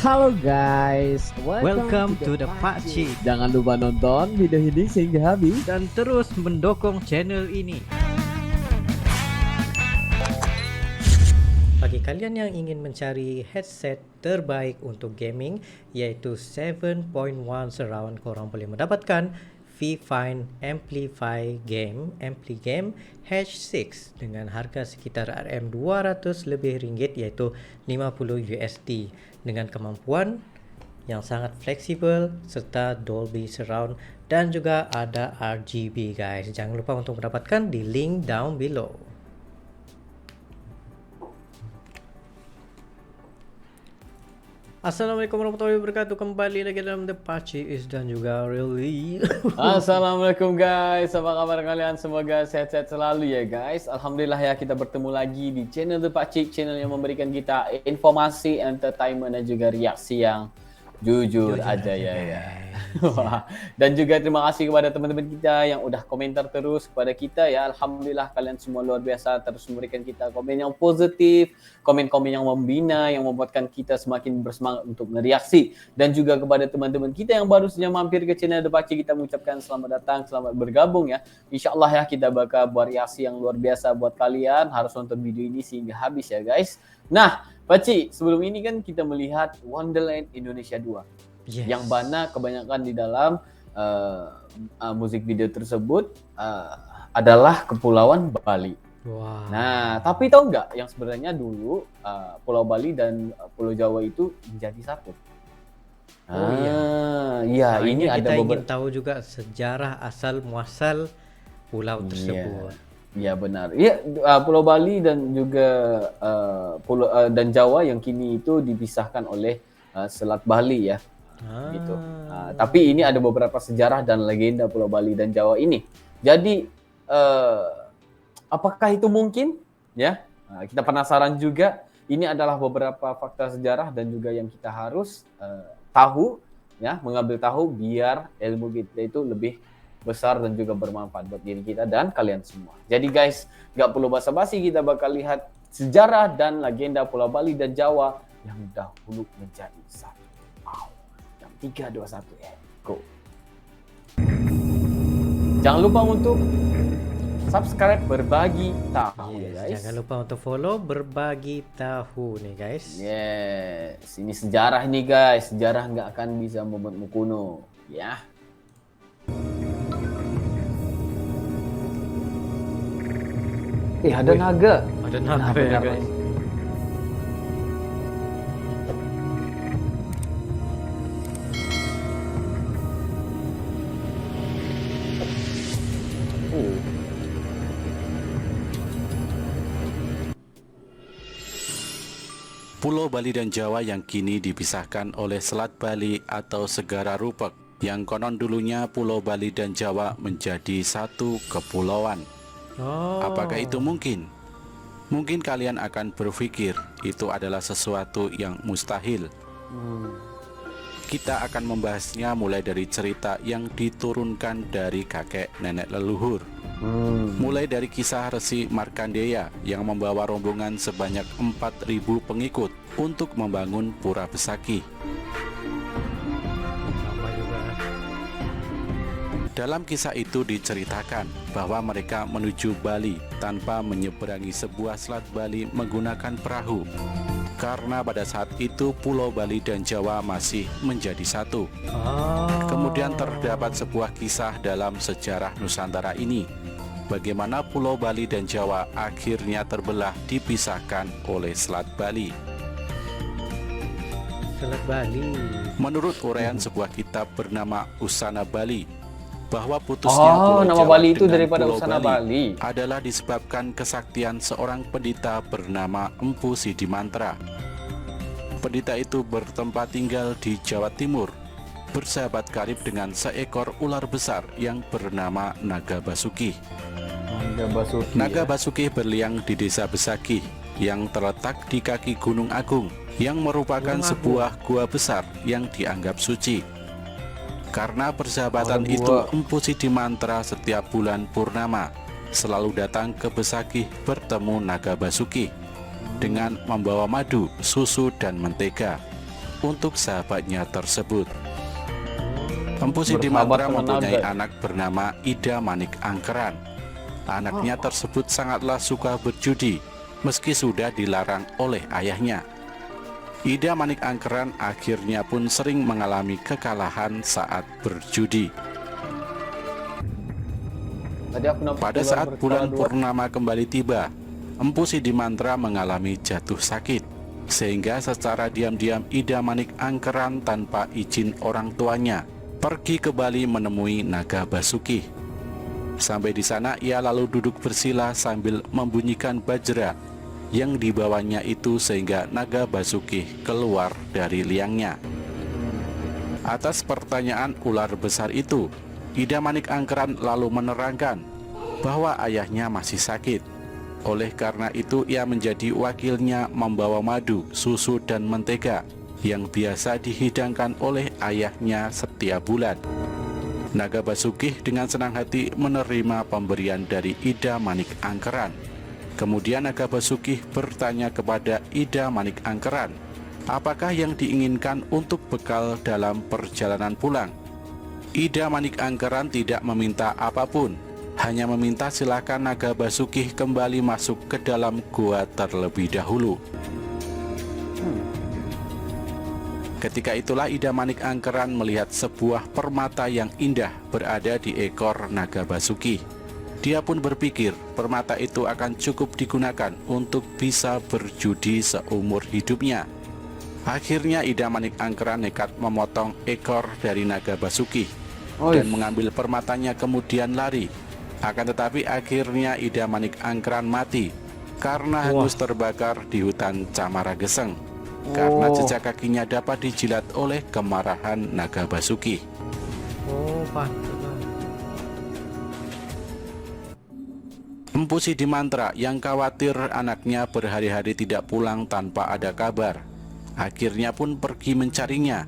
Halo guys, Welcome to the Pakcik. Jangan lupa nonton video ini sehingga habis Dan terus mendukung channel ini. Bagi kalian yang ingin mencari headset terbaik untuk gaming, yaitu 7.1 surround, korang boleh mendapatkan V-Fine Amplify Game Ampli Game H6 dengan harga sekitar RM200 lebih ringgit, yaitu 50 USD, dengan kemampuan yang sangat fleksibel serta Dolby Surround dan juga ada RGB guys. Jangan lupa untuk mendapatkan di link down below. Assalamualaikum warahmatullahi wabarakatuh. Kembali lagi dalam The Pakcik dan juga Really. Assalamualaikum guys, apa kabar kalian? Semoga sehat-sehat selalu ya guys. Alhamdulillah ya, kita bertemu lagi di channel The Pakcik, channel yang memberikan kita informasi, entertainment dan juga reaksi yang jujur aja ya. Dan juga terima kasih kepada teman-teman kita yang udah komentar terus kepada kita ya. Alhamdulillah kalian semua luar biasa, terus memberikan kita komen yang positif, komen-komen yang membina, yang membuatkan kita semakin bersemangat untuk mereaksi. Dan juga kepada teman-teman kita yang baru saja mampir ke channel The Pakcik, kita mengucapkan selamat datang, selamat bergabung ya. InsyaAllah ya, kita bakal buat reaksi yang luar biasa buat kalian. Harus nonton video ini sehingga habis ya guys. Nah Pakcik, sebelum ini kan kita melihat Wonderland Indonesia 2. Yes. Yang mana kebanyakan di dalam musik video tersebut adalah Kepulauan Bali. Wow. Nah, tapi tahu nggak yang sebenarnya dulu Pulau Bali dan Pulau Jawa itu menjadi satu. Oh iya. Iya, Nah, ini ada kita ingin tahu juga sejarah asal muasal pulau tersebut. Iya benar. Iya, Pulau Bali dan juga Pulau dan Jawa yang kini itu dipisahkan oleh Selat Bali ya. Gitu. Tapi ini ada beberapa sejarah dan legenda Pulau Bali dan Jawa ini. Jadi apakah itu mungkin? Ya, kita penasaran juga. Ini adalah beberapa fakta sejarah dan juga yang kita harus tahu, ya, mengambil tahu biar ilmu kita itu lebih besar dan juga bermanfaat buat diri kita dan kalian semua. Jadi guys, nggak perlu basa-basi, kita bakal lihat sejarah dan legenda Pulau Bali dan Jawa yang dahulu menjadi satu. 3, 2, 1, go. Jangan lupa untuk subscribe, berbagi tahu ya guys. Jangan lupa untuk follow, berbagi tahu nih guys. Yes, ini sejarah nih guys. Sejarah nggak akan bisa membuatmu kuno ya. Ada naga. Ada naga ya guys. Pulau Bali dan Jawa yang kini dipisahkan oleh Selat Bali atau Segara Rupek, yang konon dulunya Pulau Bali dan Jawa menjadi satu kepulauan. Apakah itu mungkin? Mungkin kalian akan berpikir itu adalah sesuatu yang mustahil. Kita akan membahasnya mulai dari cerita yang diturunkan dari kakek nenek leluhur. Mulai dari kisah Resi Markandeya yang membawa rombongan sebanyak 4.000 pengikut untuk membangun Pura Besaki. Dalam kisah itu diceritakan bahwa mereka menuju Bali tanpa menyeberangi sebuah selat Bali menggunakan perahu, karena pada saat itu Pulau Bali dan Jawa masih menjadi satu. Kemudian terdapat sebuah kisah dalam sejarah Nusantara ini, bagaimana Pulau Bali dan Jawa akhirnya terbelah, dipisahkan oleh Selat Bali. Selat Bali. Menurut uraian sebuah kitab bernama Usana Bali, bahwa putusnya Pulau nama Jawa Bali itu dengan daripada Pulau Usana Bali adalah disebabkan kesaktian seorang pendeta bernama Empu Sidimantra. Pendeta itu bertempat tinggal di Jawa Timur, bersahabat karib dengan seekor ular besar yang bernama Naga Basuki. Naga Basuki berliang di desa Besaki yang terletak di kaki Gunung Agung, yang merupakan sebuah gua besar yang dianggap suci. Karena persahabatan itu, Empu Sidimantra setiap bulan purnama selalu datang ke Besaki bertemu Naga Basuki dengan membawa madu, susu, dan mentega untuk sahabatnya tersebut. Empu Bersahabat Sidimantra dengan mempunyai naga. anak bernama Ida Manik Angkeran. Anaknya tersebut sangatlah suka berjudi, meski sudah dilarang oleh ayahnya. Ida Manik Angkeran akhirnya pun sering mengalami kekalahan saat berjudi. Tadi aku nampak Pada ular saat berkepala bulan dua. purnama kembali tiba, Empu Sidimantra mengalami jatuh sakit, sehingga secara diam-diam Ida Manik Angkeran tanpa izin orang tuanya pergi ke Bali menemui Naga Basuki. Sampai di sana ia lalu duduk bersila sambil membunyikan bajra yang dibawanya itu sehingga Naga Basuki keluar dari liangnya. Atas pertanyaan ular besar itu, Ida Manik Angkeran lalu menerangkan bahwa ayahnya masih sakit. Oleh karena itu ia menjadi wakilnya membawa madu, susu dan mentega yang biasa dihidangkan oleh ayahnya setiap bulan. Naga Basuki dengan senang hati menerima pemberian dari Ida Manik Angkeran. Kemudian Naga Basuki bertanya kepada Ida Manik Angkeran, apakah yang diinginkan untuk bekal dalam perjalanan pulang. Ida Manik Angkeran tidak meminta apapun, hanya meminta silakan Naga Basuki kembali masuk ke dalam gua terlebih dahulu. Ketika itulah Ida Manik Angkeran melihat sebuah permata yang indah berada di ekor Naga Basuki. Dia pun berpikir permata itu akan cukup digunakan untuk bisa berjudi seumur hidupnya. Akhirnya Ida Manik Angkeran nekat memotong ekor dari Naga Basuki dan mengambil permatanya kemudian lari. Akan tetapi akhirnya Ida Manik Angkeran mati karena hangus terbakar di hutan Camara Geseng. Karena jejak kakinya dapat dijilat oleh kemarahan Naga Basuki. Oh, pantas. Empu Sidimantra yang khawatir anaknya berhari-hari tidak pulang tanpa ada kabar, akhirnya pun pergi mencarinya.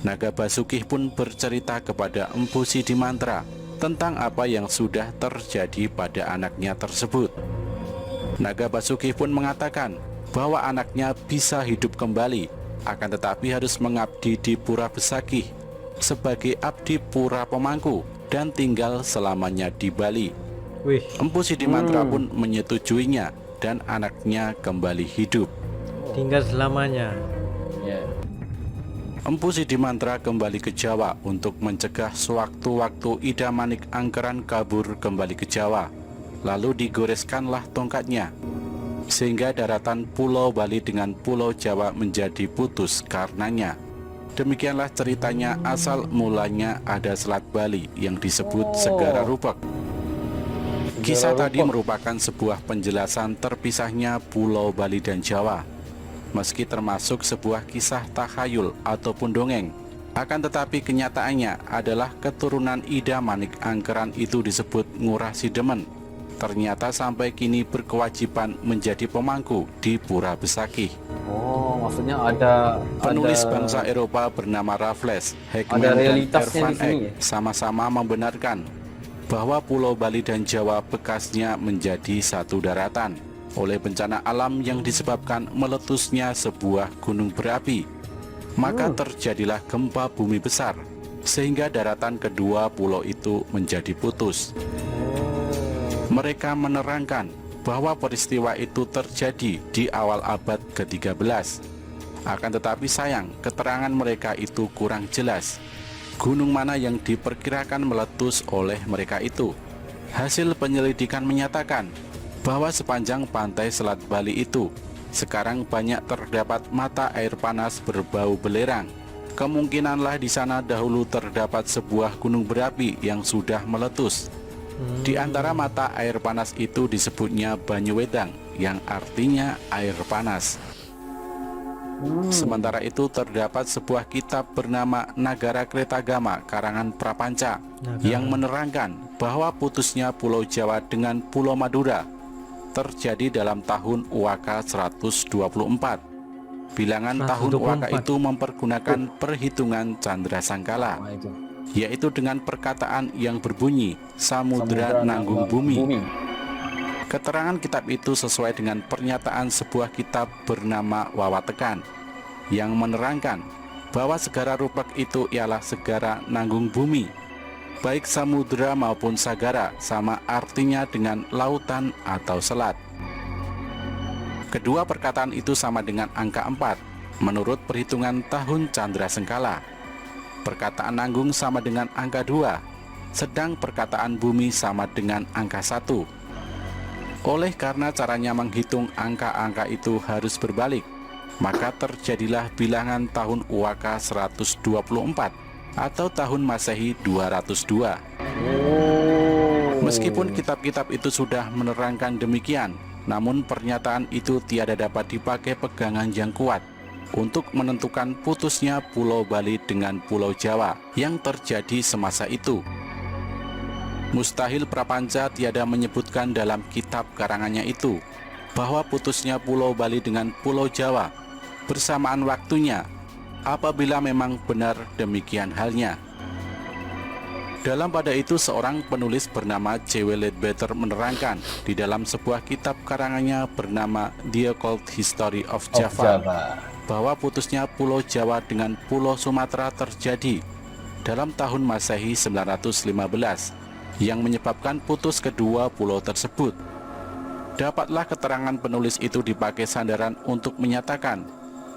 Naga Basuki pun bercerita kepada Empu Sidimantra tentang apa yang sudah terjadi pada anaknya tersebut. Naga Basuki pun mengatakan bahwa anaknya bisa hidup kembali, akan tetapi harus mengabdi di Pura Besakih sebagai abdi pura pemangku dan tinggal selamanya di Bali. Wih, Empu Sidimantra pun menyetujuinya dan anaknya kembali hidup. tinggal selamanya. Ya. Empu Sidimantra kembali ke Jawa untuk mencegah sewaktu-waktu Ida Manik Angkeran kabur kembali ke Jawa. Lalu digoreskanlah tongkatnya, sehingga daratan Pulau Bali dengan Pulau Jawa menjadi putus karenanya. Demikianlah ceritanya asal mulanya ada Selat Bali yang disebut Segara Rupek. Kisah tadi merupakan sebuah penjelasan terpisahnya Pulau Bali dan Jawa. Meski termasuk sebuah kisah takhayul ataupun dongeng, akan tetapi kenyataannya adalah keturunan Ida Manik Angkeran itu disebut Ngurah Sidemen. Ternyata sampai kini berkewajiban menjadi pemangku di Pura Besakih. Oh, maksudnya ada Penulis bangsa Eropa bernama Raffles, Heckman ada dan realitasnya Ervan di sini Eck ya? sama-sama membenarkan bahwa Pulau Bali dan Jawa bekasnya menjadi satu daratan oleh bencana alam yang disebabkan meletusnya sebuah gunung berapi. Maka terjadilah gempa bumi besar, sehingga daratan kedua pulau itu menjadi putus. Mereka menerangkan bahwa peristiwa itu terjadi di awal abad ke-13. Akan tetapi sayang, keterangan mereka itu kurang jelas. Gunung mana yang diperkirakan meletus oleh mereka itu? Hasil penyelidikan menyatakan bahwa sepanjang pantai Selat Bali itu sekarang banyak terdapat mata air panas berbau belerang. Kemungkinanlah di sana dahulu terdapat sebuah gunung berapi yang sudah meletus. Di antara mata air panas itu disebutnya Banyuwedang, yang artinya air panas. Sementara itu terdapat sebuah kitab bernama Nagara Kretagama karangan Prapanca yang menerangkan bahwa putusnya Pulau Jawa dengan Pulau Madura terjadi dalam tahun Uwaka 124. Bilangan tahun Uwaka itu mempergunakan perhitungan Candra Sangkala, yaitu dengan perkataan yang berbunyi Samudra Nanggung Bumi. Keterangan kitab itu sesuai dengan pernyataan sebuah kitab bernama Wawatekan yang menerangkan bahwa segara Rupek itu ialah segara nanggung bumi. Baik samudera maupun sagara sama artinya dengan lautan atau selat. Kedua perkataan itu sama dengan angka 4 menurut perhitungan tahun Candra Sengkala. Perkataan nanggung sama dengan angka 2, sedang perkataan bumi sama dengan angka 1. Oleh karena caranya menghitung angka-angka itu harus berbalik, maka terjadilah bilangan tahun Uwaka 124 atau tahun Masehi 202. Meskipun kitab-kitab itu sudah menerangkan demikian, namun pernyataan itu tiada dapat dipakai pegangan yang kuat untuk menentukan putusnya Pulau Bali dengan Pulau Jawa yang terjadi semasa itu. Mustahil Prapanca tiada menyebutkan dalam kitab karangannya itu bahwa putusnya Pulau Bali dengan Pulau Jawa bersamaan waktunya, apabila memang benar demikian halnya. Dalam pada itu seorang penulis bernama J.W. Leadbeater menerangkan di dalam sebuah kitab karangannya bernama The Occult History of Java bahwa putusnya Pulau Jawa dengan Pulau Sumatera terjadi dalam tahun Masehi 915 yang menyebabkan putus kedua pulau tersebut. Dapatlah keterangan penulis itu dipakai sandaran untuk menyatakan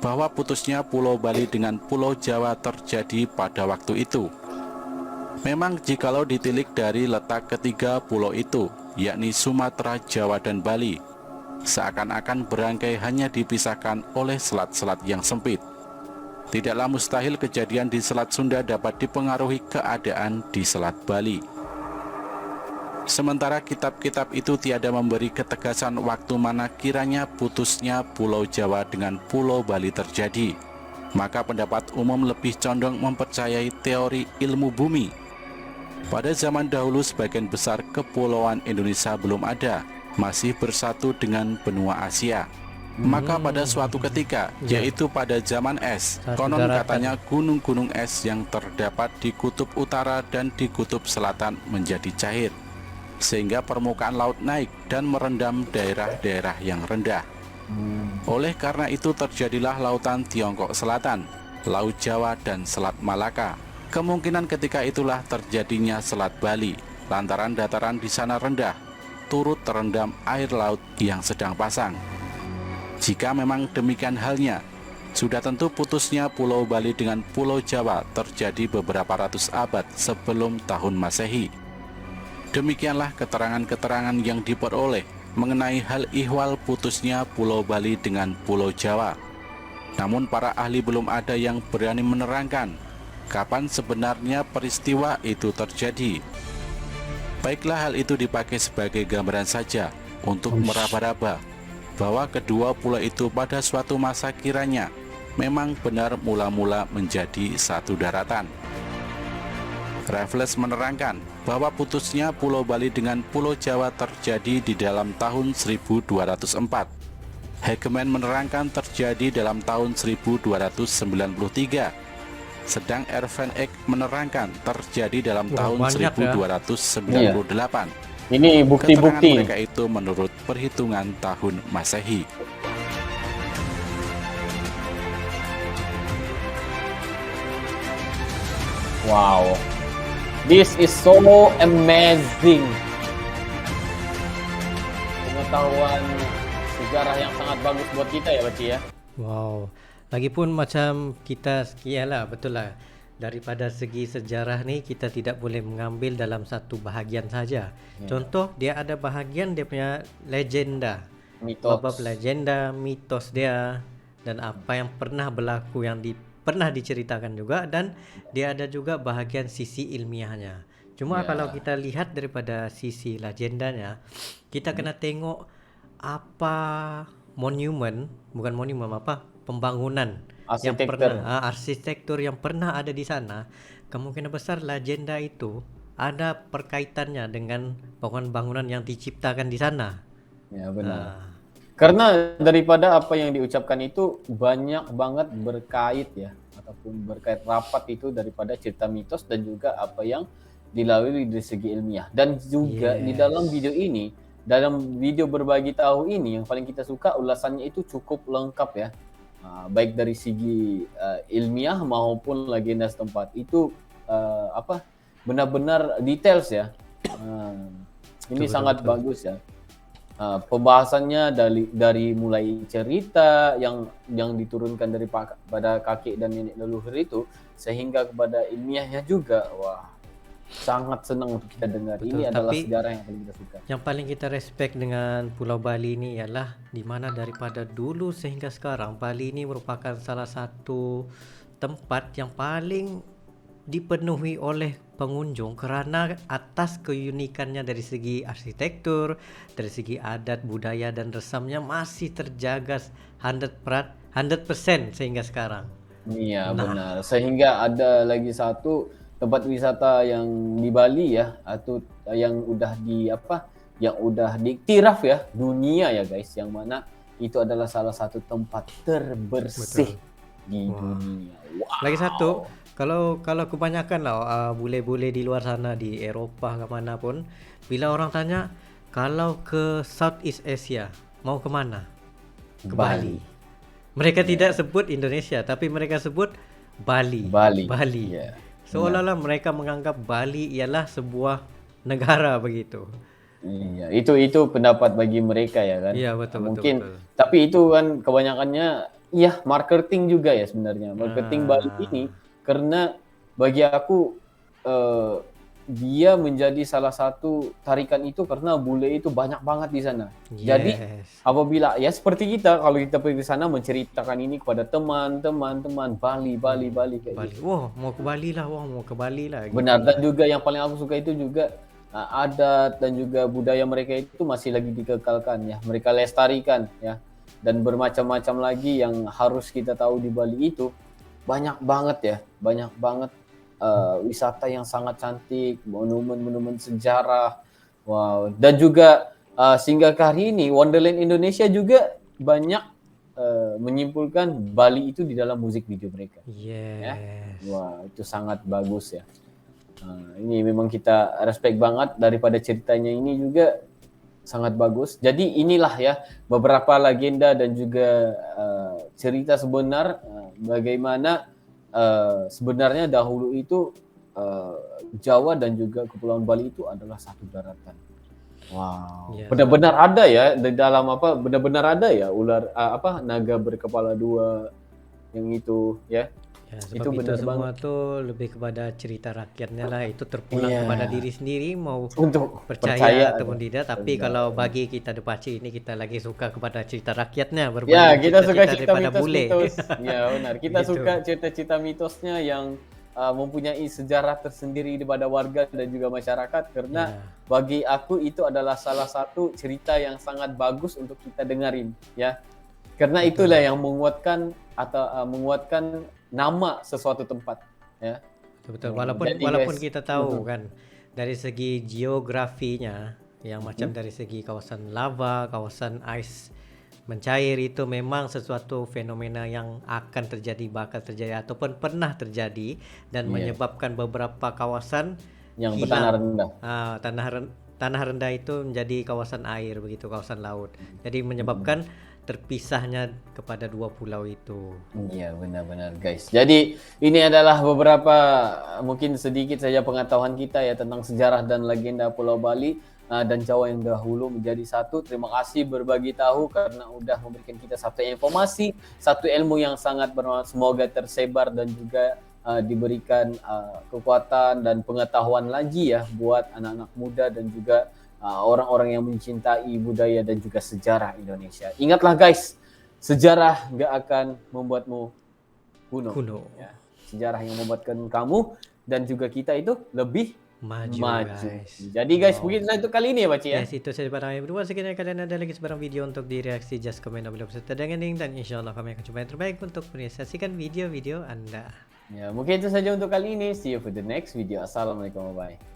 bahwa putusnya Pulau Bali dengan Pulau Jawa terjadi pada waktu itu. Memang jikalau ditilik dari letak ketiga pulau itu, yakni Sumatera, Jawa, dan Bali, seakan-akan berangkai hanya dipisahkan oleh selat-selat yang sempit. Tidaklah mustahil kejadian di Selat Sunda dapat dipengaruhi keadaan di Selat Bali. Sementara kitab-kitab itu tiada memberi ketegasan waktu mana kiranya putusnya Pulau Jawa dengan Pulau Bali terjadi, maka pendapat umum lebih condong mempercayai teori ilmu bumi. Pada zaman dahulu sebagian besar kepulauan Indonesia belum ada, masih bersatu dengan benua Asia. Maka pada suatu ketika, yaitu pada zaman es, konon katanya gunung-gunung es yang terdapat di kutub utara dan di kutub selatan menjadi cair, sehingga permukaan laut naik dan merendam daerah-daerah yang rendah. Oleh karena itu terjadilah lautan Tiongkok Selatan, Laut Jawa, dan Selat Malaka. Kemungkinan ketika itulah terjadinya Selat Bali, lantaran dataran di sana rendah, turut terendam air laut yang sedang pasang. Jika memang demikian halnya, sudah tentu putusnya Pulau Bali dengan Pulau Jawa terjadi beberapa ratus abad sebelum tahun Masehi. Demikianlah keterangan-keterangan yang diperoleh mengenai hal ihwal putusnya Pulau Bali dengan Pulau Jawa. Namun para ahli belum ada yang berani menerangkan kapan sebenarnya peristiwa itu terjadi. Baiklah, hal itu dipakai sebagai gambaran saja untuk meraba-raba bahwa kedua pulau itu pada suatu masa kiranya memang benar mula-mula menjadi satu daratan. Raffles menerangkan bahwa putusnya Pulau Bali dengan Pulau Jawa terjadi di dalam tahun 1204. Hegeman menerangkan terjadi dalam tahun 1293. Sedang Ervan Eck menerangkan terjadi dalam tahun 1298. Ini bukti-bukti. Keterangan mereka itu menurut perhitungan tahun Masehi. Wow. This is so amazing. Pengetahuan sejarah yang sangat bagus buat kita ya, Baci ya. Wow. Lagipun macam kita iyalah betul lah. Daripada segi sejarah ni kita tidak boleh mengambil dalam satu bahagian saja. Contoh dia ada bahagian dia punya legenda. Bab legenda, mitos dia dan apa yang pernah berlaku yang pernah diceritakan juga, dan dia ada juga bahagian sisi ilmiahnya. Cuma kalau kita lihat daripada sisi legendanya, kita kena tengok apa pembangunan yang pernah arsitektur yang pernah ada di sana. Kemungkinan besar legenda itu ada perkaitannya dengan bangunan-bangunan yang diciptakan di sana. Ya benar. Karena daripada apa yang diucapkan itu banyak banget berkait ya, ataupun berkait rapat itu daripada cerita mitos dan juga apa yang dilalui dari segi ilmiah. Dan juga di dalam video ini, dalam video berbagi tahu ini yang paling kita suka ulasannya itu cukup lengkap ya. baik dari segi ilmiah maupun legenda setempat itu benar-benar details ya. Ini Betul, sangat betul. bagus ya. Pembahasannya dari mulai cerita yang diturunkan pada kakek dan nenek leluhur itu sehingga kepada ilmiahnya juga. Wah, sangat senang untuk kita dengar. Betul, Ini adalah tapi sejarah yang paling kita suka. yang paling kita respect dengan Pulau Bali ini ialah di mana daripada dulu sehingga sekarang Bali ini merupakan salah satu tempat yang paling dipenuhi oleh pengunjung karena atas keunikannya dari segi arsitektur, dari segi adat, budaya dan resamnya masih terjaga 100% sehingga sekarang. Iya, benar. Sehingga ada lagi satu tempat wisata yang di Bali ya, atau yang udah diiktiraf ya dunia ya guys, yang mana itu adalah salah satu tempat terbersih di dunia. Wow. Lagi satu, kalau kebanyakan lah bule-bule di luar sana di Eropah kemana pun, bila orang tanya kalau ke Southeast Asia mau kemana? Ke Bali. Mereka tidak sebut Indonesia, tapi mereka sebut Bali. Bali. Yeah. Seolah-olah mereka menganggap Bali ialah sebuah negara begitu. Iya, itu pendapat bagi mereka ya kan. Iya, betul. Mungkin, betul. tapi itu kan kebanyakannya ya marketing juga ya sebenarnya. Marketing Bali ini karena bagi aku dia menjadi salah satu tarikan itu karena bule itu banyak banget di sana. Yes. Jadi apabila ya seperti kita kalau kita pergi ke sana menceritakan ini kepada teman-teman Bali kayak Bali. gitu. Wah, mau ke Bali lah, gitu. Benar, dan juga yang paling aku suka itu juga adat dan juga budaya mereka itu masih lagi dikekalkan ya. Mereka lestarikan ya. Dan bermacam-macam lagi yang harus kita tahu di Bali itu. Banyak banget wisata yang sangat cantik, monumen-monumen sejarah. Wow, dan juga sehingga ke hari ini Wonderland Indonesia juga banyak menyimpulkan Bali itu di dalam musik video mereka. Yes. Ya? Wah, itu sangat bagus ya. Ini memang kita respect banget daripada ceritanya ini juga sangat bagus. Jadi inilah ya beberapa legenda dan juga cerita sebenar bagaimana sebenarnya dahulu itu Jawa dan juga Kepulauan Bali itu adalah satu daratan. Wow. Ya, Benar-benar ada ya di dalam benar-benar ada ya ular naga berkepala dua yang itu ya. Ya, sebab Itu itu benar semua banget. tuh lebih kepada cerita rakyatnya lah. Itu terpulang Iya. kepada diri sendiri mau Untuk percaya ataupun tidak. Tapi Benar. kalau bagi kita Depaci ini kita lagi suka kepada cerita rakyatnya Ya, berbanding kita suka cerita daripada bule. mitos-mitos. Ya, benar. Kita Begitu. suka cerita-cerita mitosnya yang mempunyai sejarah tersendiri daripada warga dan juga masyarakat karena Ya. bagi aku itu adalah salah satu cerita yang sangat bagus untuk kita dengarin ya. Karena itulah yang menguatkan nama sesuatu tempat ya. Betul. Jadi, Walaupun guys, kita tahu kan dari segi geografinya yang macam dari segi kawasan lava, kawasan ais mencair itu memang sesuatu fenomena yang akan terjadi, bakal terjadi ataupun pernah terjadi dan menyebabkan beberapa kawasan yang hilang. bertanah rendah. Tanah rendah itu menjadi kawasan air begitu, kawasan laut. Jadi menyebabkan terpisahnya kepada dua pulau itu. Iya, benar-benar guys. Jadi ini adalah beberapa mungkin sedikit saja pengetahuan kita ya tentang sejarah dan legenda Pulau Bali dan Jawa yang dahulu menjadi satu. Terima kasih berbagi tahu karena udah memberikan kita satu informasi, satu ilmu yang sangat bermanfaat. Semoga tersebar dan juga diberikan kekuatan dan pengetahuan lagi ya buat anak-anak muda dan juga orang-orang yang mencintai budaya dan juga sejarah Indonesia. Ingatlah guys, sejarah nggak akan membuatmu kuno. Ya. Sejarah yang membuatkan kamu dan juga kita itu lebih maju. Guys. Jadi guys, mungkin itu kali ini ya Pak Ci ya. Yes, itu saja barang yang berdua. Sekiranya kalian ada lagi sebarang video untuk direaksi, just komen below beserta dengan link dan insya Allah kami akan coba yang terbaik untuk merealisasikan video-video Anda. Ya, mungkin itu saja untuk kali ini. See you for the next video. Assalamualaikum, bye.